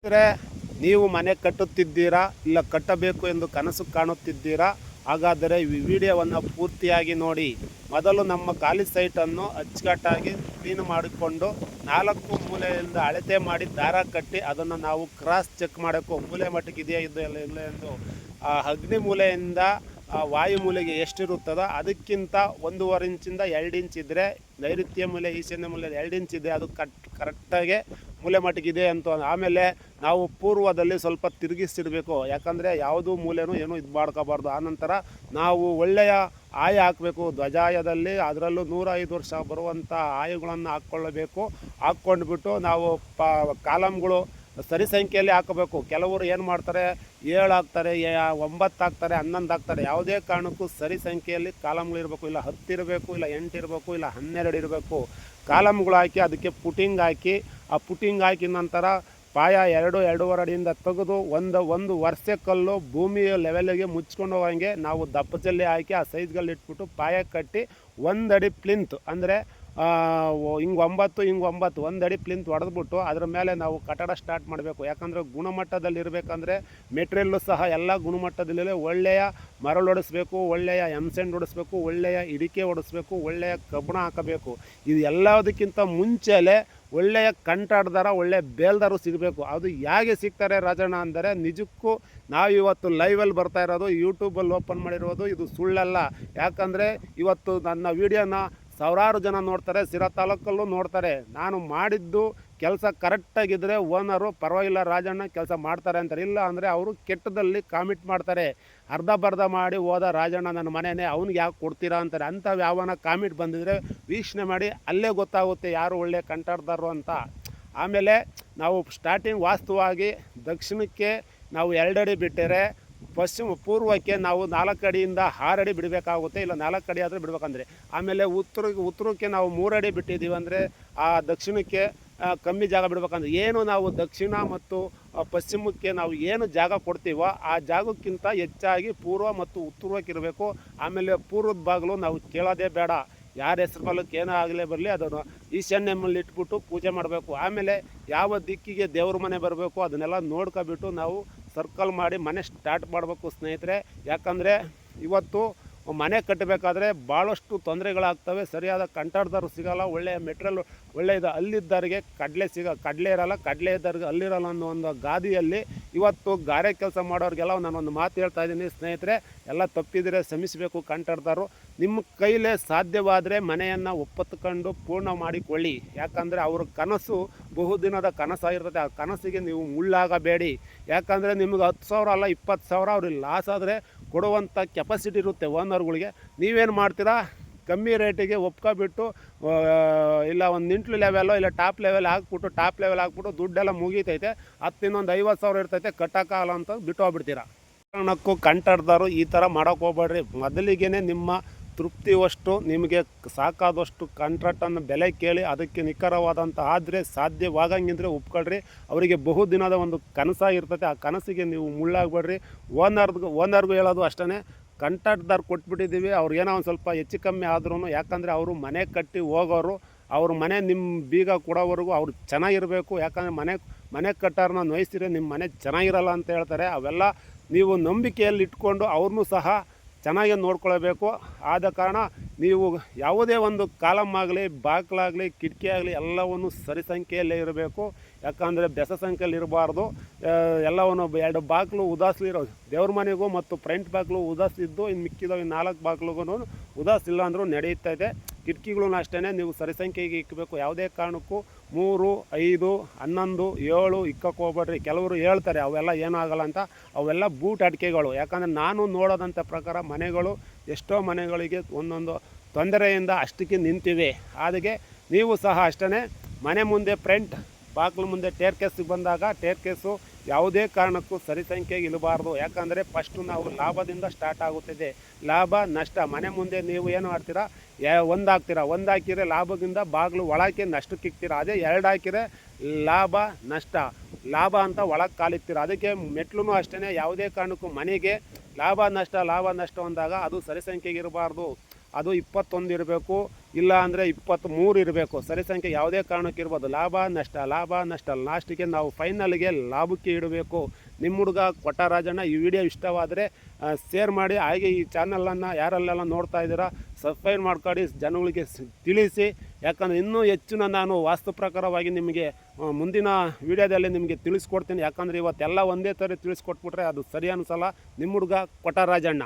ಅಂದರೆ ನೀವು ಮನೆ ಕಟ್ಟುತ್ತಿದ್ದೀರಾ, ಇಲ್ಲ ಕಟ್ಟಬೇಕು ಎಂದು ಕನಸು ಕಾಣುತ್ತಿದ್ದೀರಾ? ಹಾಗಾದರೆ ಈ ವಿಡಿಯೋವನ್ನು ಪೂರ್ತಿಯಾಗಿ ನೋಡಿ. ಮೊದಲು ನಮ್ಮ ಖಾಲಿ ಸೈಟನ್ನು ಅಚ್ಚುಕಟ್ಟಾಗಿ ಕ್ಲೀನ್ ಮಾಡಿಕೊಂಡು 4 ಮೂಲೆಯಿಂದ ಅಳತೆ ಮಾಡಿ ದಾರ ಕಟ್ಟಿ ಅದನ್ನು ನಾವು ಕ್ರಾಸ್ ಚೆಕ್ ಮಾಡಬೇಕು. ಮೂಲೆ ಮಟ್ಟಿಗೆ ಇದೆಯಾ ಇಲ್ಲ ಎಂದು. ಅಗ್ನಿ ಮೂಲೆಯಿಂದ ವಾಯು ಮೂಲೆಗೆ ಎಷ್ಟಿರುತ್ತದೋ ಅದಕ್ಕಿಂತ 1.5 ಇಂಚಿಂದ 2 ಇಂಚ್ ಇದ್ದರೆ, ನೈಋತ್ಯ ಮೂಲೆ ಈಶಾನ್ಯ ಮೂಲೆ 2 ಇಂಚ್ ಇದೆ, ಅದು ಕರೆಕ್ಟಾಗಿ ಮೂಲೆ ಮಟ್ಟಿಗಿದೆ ಅಂತ. ಆಮೇಲೆ ನಾವು ಪೂರ್ವದಲ್ಲಿ ಸ್ವಲ್ಪ ತಿರುಗಿಸಿಡಬೇಕು, ಯಾಕಂದರೆ ಯಾವುದೂ ಮೂಲೆನೂ ಏನೂ ಇದು ಮಾಡ್ಕೋಬಾರ್ದು. ಆನಂತರ ನಾವು ಒಳ್ಳೆಯ ಆಯ ಹಾಕಬೇಕು ಧ್ವಜಾಯದಲ್ಲಿ, ಅದರಲ್ಲೂ 105 ವರ್ಷ ಬರುವಂಥ ಆಯುಗಳನ್ನು ಹಾಕ್ಕೊಳ್ಳಬೇಕು. ಹಾಕ್ಕೊಂಡ್ಬಿಟ್ಟು ನಾವು ಕಾಲಮ್ಗಳು ಸರಿ ಸಂಖ್ಯೆಯಲ್ಲಿ ಹಾಕಬೇಕು. ಕೆಲವರು ಏನು ಮಾಡ್ತಾರೆ, 7 ಹಾಕ್ತಾರೆ, 9 ಹಾಕ್ತಾರೆ, 11 ಹಾಕ್ತಾರೆ. ಯಾವುದೇ ಕಾರಣಕ್ಕೂ ಸರಿ ಸಂಖ್ಯೆಯಲ್ಲಿ ಕಾಲಮ್ಗಳಿರಬೇಕು. ಇಲ್ಲ 10 ಇರಬೇಕು, ಇಲ್ಲ 8 ಇರಬೇಕು, ಇಲ್ಲ 12 ಇರಬೇಕು. ಕಾಲಮ್ಗಳು ಹಾಕಿ ಅದಕ್ಕೆ ಪುಟಿಂಗ್ ಹಾಕಿ, ಆ ಪುಟಿಂಗ್ ಹಾಕಿದ ನಂತರ ಪಾಯ 2-2.5 ಅಡಿಯಿಂದ ತೆಗೆದು ಒಂದು ವರ್ಷ ಕಲ್ಲು ಭೂಮಿಯ ಲೆವೆಲ್ಗೆ ಮುಚ್ಕೊಂಡು ಹೋಗಂಗೆ ನಾವು ದಪ್ಪಜಲ್ಲಿ ಹಾಕಿ ಆ ಸೈಜ್ಗಳು ಇಟ್ಬಿಟ್ಟು ಪಾಯ ಕಟ್ಟಿ 1 ಅಡಿ ಪ್ಲಿಂತ್ ಅಂದರೆ ಹಿಂಗೆ 9 1 ಅಡಿ ಪ್ಲಿಂತ್ ಹೊಡೆದ್ಬಿಟ್ಟು ಅದ್ರ ಮೇಲೆ ನಾವು ಕಟ್ಟಡ ಸ್ಟಾರ್ಟ್ ಮಾಡಬೇಕು. ಯಾಕಂದರೆ ಗುಣಮಟ್ಟದಲ್ಲಿ ಇರಬೇಕಂದ್ರೆ ಮೆಟೀರಿಯಲ್ಲು ಸಹ ಎಲ್ಲ ಗುಣಮಟ್ಟದಲ್ಲಿ ಒಳ್ಳೆಯ ಮರಳು ಹೊಡಿಸ್ಬೇಕು, ಒಳ್ಳೆಯ ಎಂಸೆಂಡ್ ಹೊಡಿಸ್ಬೇಕು, ಒಳ್ಳೆಯ ಇಡಿಕೆ ಹೊಡಿಸ್ಬೇಕು, ಒಳ್ಳೆಯ ಕಬ್ಬಣ ಹಾಕಬೇಕು. ಇದು ಎಲ್ಲದಕ್ಕಿಂತ ಮುಂಚೆಲೇ ಒಳ್ಳೆಯ ಕಂಟಾಡ್ದಾರ, ಒಳ್ಳೆಯ ಬೇಲ್ದಾರು ಸಿಗಬೇಕು. ಅದು ಹೇಗೆ ಸಿಗ್ತಾರೆ ರಾಜಣ್ಣ ಅಂದರೆ, ನಿಜಕ್ಕೂ ನಾವಿವತ್ತು ಲೈವಲ್ಲಿ ಬರ್ತಾ ಇರೋದು, ಯೂಟ್ಯೂಬಲ್ಲಿ ಓಪನ್ ಮಾಡಿರೋದು, ಇದು ಸುಳ್ಳಲ್ಲ. ಯಾಕಂದರೆ ಇವತ್ತು ನನ್ನ ವೀಡಿಯೋನ ಸಾವಿರಾರು ಜನ ನೋಡ್ತಾರೆ, ಸಿರಾ ತಾಲೂಕಲ್ಲೂ ನೋಡ್ತಾರೆ. ನಾನು ಮಾಡಿದ್ದು ಕೆಲಸ ಕರೆಕ್ಟಾಗಿದ್ದರೆ ಓನರು ಪರವಾಗಿಲ್ಲ ರಾಜಣ್ಣ ಕೆಲಸ ಮಾಡ್ತಾರೆ ಅಂತಾರೆ. ಇಲ್ಲ ಅಂದರೆ ಅವರು ಕೆಟ್ಟದಲ್ಲಿ ಕಾಮೆಂಟ್ ಮಾಡ್ತಾರೆ, ಅರ್ಧ ಬರ್ಧ ಮಾಡಿ ಹೋದ ರಾಜಣ್ಣ ನನ್ನ ಮನೆಯೇ, ಅವ್ನಿಗೆ ಯಾಕೆ ಕೊಡ್ತೀರಾ ಅಂತಾರೆ. ಅಂಥವು ಯಾವನ ಕಾಮೆಂಟ್ ಬಂದಿದ್ರೆ ವೀಕ್ಷಣೆ ಮಾಡಿ, ಅಲ್ಲೇ ಗೊತ್ತಾಗುತ್ತೆ ಯಾರು ಒಳ್ಳೆ ಕಂಟಾಡ್ದಾರು ಅಂತ. ಆಮೇಲೆ ನಾವು ಸ್ಟಾರ್ಟಿಂಗ್ ವಾಸ್ತವವಾಗಿ ದಕ್ಷಿಣಕ್ಕೆ ನಾವು 2 ಅಡಿ ಬಿಟ್ಟರೆ, ಪೂರ್ವಕ್ಕೆ ನಾವು 4 ಅಡಿಯಿಂದ 6 ಅಡಿ ಬಿಡಬೇಕಾಗುತ್ತೆ. ಇಲ್ಲ 4 ಅಡಿ ಆದರೆ ಬಿಡಬೇಕಂದ್ರೆ. ಆಮೇಲೆ ಉತ್ತರಕ್ಕೆ ನಾವು 3 ಅಡಿ ಬಿಟ್ಟಿದ್ದೀವಿ ಅಂದರೆ ಆ ದಕ್ಷಿಣಕ್ಕೆ ಕಮ್ಮಿ ಜಾಗ ಬಿಡಬೇಕಂದ್ರೆ. ಏನು ನಾವು ದಕ್ಷಿಣ ಮತ್ತು ಪಶ್ಚಿಮಕ್ಕೆ ನಾವು ಏನು ಜಾಗ ಕೊಡ್ತೀವೋ ಆ ಜಾಗಕ್ಕಿಂತ ಹೆಚ್ಚಾಗಿ ಪೂರ್ವ ಮತ್ತು ಉತ್ತರಕ್ಕೆ ಇರಬೇಕು. ಆಮೇಲೆ ಪೂರ್ವದ ಬಾಗಿಲು ನಾವು ಕೇಳೋದೇ ಬೇಡ, ಯಾರ ಹೆಸ್ರು ಬಾಲಕ್ಕೆ ಏನೋ ಆಗಲೇ ಬರಲಿ ಅದನ್ನು ಈಶಾನ್ಯಮ್ಮಲ್ಲಿ ಇಟ್ಬಿಟ್ಟು ಪೂಜೆ ಮಾಡಬೇಕು. ಆಮೇಲೆ ಯಾವ ದಿಕ್ಕಿಗೆ ದೇವ್ರ ಮನೆ ಬರಬೇಕು ಅದನ್ನೆಲ್ಲ ನೋಡ್ಕೊಬಿಟ್ಟು ನಾವು ಸರ್ಕಲ್ ಮಾಡಿ ಮನೆ ಸ್ಟಾರ್ಟ್ ಮಾಡಬೇಕು ಸ್ನೇಹಿತರೆ. ಯಾಕಂದರೆ ಇವತ್ತು ಮನೆ ಕಟ್ಟಬೇಕಾದ್ರೆ ಭಾಳಷ್ಟು ತೊಂದರೆಗಳಾಗ್ತವೆ. ಸರಿಯಾದ ಕಂಟಾಡ್ದಾರು ಸಿಗೋಲ್ಲ, ಒಳ್ಳೆಯ ಮೆಟೀರಿಯಲ್ ಒಳ್ಳೆಯದು ಅಲ್ಲಿದ್ದವರಿಗೆ ಕಡಲೆ ಇರೋಲ್ಲ, ಕಡಲೆ ಇದ್ದವ್ರಿಗೆ ಅಲ್ಲಿರೋಲ್ಲ ಅನ್ನೋ ಒಂದು ಗಾದಿಯಲ್ಲಿ ಇವತ್ತು ಗಾರೆ ಕೆಲಸ ಮಾಡೋರಿಗೆಲ್ಲ ನಾನೊಂದು ಮಾತು ಹೇಳ್ತಾ ಇದ್ದೀನಿ ಸ್ನೇಹಿತರೆ, ಎಲ್ಲ ತಪ್ಪಿದರೆ ಶ್ರಮಿಸಬೇಕು. ಕಂಟಾಡ್ದಾರು ನಿಮ್ಮ ಕೈಲೇ ಸಾಧ್ಯವಾದರೆ ಮನೆಯನ್ನು ಒಪ್ಪತ್ಕೊಂಡು ಪೂರ್ಣ ಮಾಡಿಕೊಳ್ಳಿ. ಯಾಕಂದರೆ ಅವ್ರ ಕನಸು ಬಹುದಿನದ ಕನಸಾಗಿರ್ತದೆ. ಆ ಕನಸಿಗೆ ನೀವು ಮುಳ್ಳಾಗಬೇಡಿ. ಯಾಕಂದರೆ ನಿಮಗೆ 10,000 ಅಲ್ಲ 20,000 ಅವ್ರಿಗೆ ಲಾಸ್ ಆದರೆ ಕೊಡುವಂಥ ಕೆಪಾಸಿಟಿ ಇರುತ್ತೆ ಓನರ್ಗಳಿಗೆ. ನೀವೇನು ಮಾಡ್ತೀರಾ, ಕಮ್ಮಿ ರೇಟಿಗೆ ಒಪ್ಕೊಬಿಟ್ಟು ಇಲ್ಲ ಒಂದು ನಿಂಟ್ಲು ಲೆವೆಲ್ಲೋ ಇಲ್ಲ ಟಾಪ್ ಲೆವೆಲ್ ಹಾಕ್ಬಿಟ್ಟು ದುಡ್ಡೆಲ್ಲ ಮುಗೀತೈತೆ, ಇನ್ನೊಂದು 50,000 ಇರ್ತೈತೆ, ಕಟ್ಟೋಕ್ಕಾಗಲ್ಲ ಅಂತ ಬಿಟ್ಟು ಹೋಗ್ಬಿಡ್ತೀರಾ. ಕಾರಣಕ್ಕೂ ಕಂಟಾಡ್ದಾರು ಈ ಥರ ಮಾಡೋಕ್ಕೆ ಹೋಗ್ಬೇಡ್ರಿ. ಮೊದಲಿಗೆ ನಿಮ್ಮ ತೃಪ್ತಿವಷ್ಟು ನಿಮಗೆ ಸಾಕಾದಷ್ಟು ಕಾಂಟ್ರಾಕ್ಟನ್ನು ಬೆಲೆ ಕೇಳಿ ಅದಕ್ಕೆ ನಿಖರವಾದಂಥ ಆದರೆ ಸಾಧ್ಯವಾಗಂಗಿದ್ರೆ ಒಪ್ಕೊಳ್ರಿ. ಅವರಿಗೆ ಬಹುದಿನದ ಒಂದು ಕನಸಾಗಿರ್ತೈತೆ, ಆ ಕನಸಿಗೆ ನೀವು ಮುಳ್ಳಾಗಬೇಡ್ರಿ. ಓನರ್ಗೂ ಹೇಳೋದು ಅಷ್ಟೇ, ಕಾಂಟ್ರಾಕ್ಟ್ದಾರು ಕೊಟ್ಬಿಟ್ಟಿದ್ದೀವಿ, ಅವ್ರಿಗೇನೋ ಒಂದು ಸ್ವಲ್ಪ ಹೆಚ್ಚು ಕಮ್ಮಿ ಆದ್ರೂ, ಯಾಕಂದರೆ ಅವರು ಮನೆ ಕಟ್ಟಿ ಹೋಗೋರು, ಅವ್ರ ಮನೆ ನಿಮ್ಮ ಬೀಗ ಕೊಡೋವರೆಗೂ ಅವ್ರು ಚೆನ್ನಾಗಿರಬೇಕು. ಯಾಕಂದರೆ ಮನೆ ಕಟ್ಟಾರನ್ನ ನೋಯಿಸಿದ್ರೆ ನಿಮ್ಮ ಮನೆ ಚೆನ್ನಾಗಿರಲ್ಲ ಅಂತ ಹೇಳ್ತಾರೆ. ಅವೆಲ್ಲ ನೀವು ನಂಬಿಕೆಯಲ್ಲಿ ಇಟ್ಕೊಂಡು ಅವ್ರನ್ನೂ ಸಹ ಚೆನ್ನಾಗಿ ನೋಡ್ಕೊಳ್ಬೇಕು. ಆದ ಕಾರಣ ನೀವು ಯಾವುದೇ ಒಂದು ಕಾಲಮ್ ಆಗಲಿ, ಬಾಗಿಲಾಗಲಿ, ಕಿಟಕಿ ಆಗಲಿ ಎಲ್ಲವನ್ನು ಸರಿ ಸಂಖ್ಯೆಯಲ್ಲೇ ಇರಬೇಕು. ಯಾಕಂದರೆ ಬೆಸ ಸಂಖ್ಯೆಯಲ್ಲಿ ಇರಬಾರ್ದು. ಎಲ್ಲವನ್ನು 2 ಬಾಗಿಲು ಉದಾಸಲಿರೋ ದೇವ್ರ ಮನೆಗೂ ಮತ್ತು ಫ್ರಂಟ್ ಬಾಗಿಲು ಉದಾಸಿದ್ದು, ಇನ್ನು ಮಿಕ್ಕಿದವು 4 ಬಾಗಿಲುಗೂ ಉದಾಸಿಲ್ಲ ಅಂದರೂ ನಡೆಯುತ್ತದೆ. ಕಿಟಕಿಗಳೂ ಅಷ್ಟೇ ನೀವು ಸರಿ ಸಂಖ್ಯೆಗೆ ಇಕ್ಕಬೇಕು. ಯಾವುದೇ ಕಾರಣಕ್ಕೂ 3, 5, 11, 7 ಇಕ್ಕಕ್ಕೆ ಹೋಗ್ಬೇಡ್ರಿ. ಕೆಲವರು ಹೇಳ್ತಾರೆ ಅವೆಲ್ಲ ಏನೂ ಆಗಲ್ಲ ಅಂತ, ಅವೆಲ್ಲ ಬೂಟ್ ಅಡಿಕೆಗಳು. ಯಾಕಂದರೆ ನಾನು ನೋಡೋದಂಥ ಪ್ರಕಾರ ಮನೆಗಳು ಎಷ್ಟೋ ಮನೆಗಳಿಗೆ ಒಂದೊಂದು ತೊಂದರೆಯಿಂದ ಅಷ್ಟಕ್ಕೆ ನಿಂತಿವೆ. ಅದಕ್ಕೆ ನೀವು ಸಹ ಅಷ್ಟೇ ಮನೆ ಮುಂದೆ ಫ್ರಂಟ್ ಬಾಗಿಲು ಮುಂದೆ ಟೇರ್ಕೇಸಿಗೆ ಬಂದಾಗ ಟೇರ್ಕೇಸು ಯಾವುದೇ ಕಾರಣಕ್ಕೂ ಸರಿ ಸಂಖ್ಯೆಗೆ ಇರಬಾರ್ದು. ಯಾಕಂದರೆ ಫಸ್ಟು ನಾವು ಲಾಭದಿಂದ ಸ್ಟಾರ್ಟ್ ಆಗುತ್ತಿದೆ, ಲಾಭ ನಷ್ಟ. ಮನೆ ಮುಂದೆ ನೀವು ಏನು ಮಾಡ್ತೀರಾ, 1 ಹಾಕ್ತೀರಾ, 1 ಹಾಕಿದರೆ ಲಾಭದಿಂದ ಬಾಗಿಲು ಒಳಕ್ಕೆ ನಷ್ಟಕ್ಕೆ ಇಕ್ತೀರಾ. ಅದೇ 2 ಹಾಕಿದರೆ ಲಾಭ ನಷ್ಟ, ಲಾಭ ಅಂತ ಒಳಗೆ ಕಾಲಿಕ್ತೀರಾ. ಅದಕ್ಕೆ ಮೆಟ್ಲು ಅಷ್ಟೇ, ಯಾವುದೇ ಕಾರಣಕ್ಕೂ ಮನೆಗೆ ಲಾಭ ನಷ್ಟ ಅಂದಾಗ ಅದು ಸರಿ ಸಂಖ್ಯೆಗೆ ಇರಬಾರ್ದು. ಅದು 21 ಇರಬೇಕು, ಇಲ್ಲ ಅಂದರೆ 23 ಇರಬೇಕು. ಸರಿ ಸಂಖ್ಯೆ ಯಾವುದೇ ಕಾರಣಕ್ಕೆ ಇರ್ಬೋದು. ಲಾಭ ನಷ್ಟ ಲಾಸ್ಟಿಗೆ ನಾವು ಫೈನಲ್ಗೆ ಲಾಭಕ್ಕೆ ಇಡಬೇಕು. ನಿಮ್ಮ ಹುಡುಗ ಕೊಟ್ಟ ಈ ವಿಡಿಯೋ ಇಷ್ಟವಾದರೆ ಶೇರ್ ಮಾಡಿ. ಹಾಗೆ ಈ ಚಾನಲನ್ನು ಯಾರಲ್ಲೆಲ್ಲ ನೋಡ್ತಾ ಇದ್ದೀರಾ ಸಬ್ಸ್ಕ್ರೈಬ್ ಮಾಡ್ಕೊಳ್ಳಿ, ಜನಗಳಿಗೆ ತಿಳಿಸಿ. ಯಾಕಂದರೆ ಇನ್ನೂ ಹೆಚ್ಚಿನ ನಾನು ವಾಸ್ತು ಪ್ರಕಾರವಾಗಿ ನಿಮಗೆ ಮುಂದಿನ ವಿಡಿಯೋದಲ್ಲಿ ನಿಮಗೆ ತಿಳಿಸ್ಕೊಡ್ತೀನಿ. ಯಾಕಂದರೆ ಇವತ್ತೆಲ್ಲ ಒಂದೇ ಥರ ತಿಳಿಸ್ಕೊಟ್ಬಿಟ್ರೆ ಅದು ಸರಿ ಅನಿಸಲ್ಲ. ನಿಮ್ಮ ಹುಡುಗ ಕೊಟ್ಟ ರಾಜಣ್ಣ.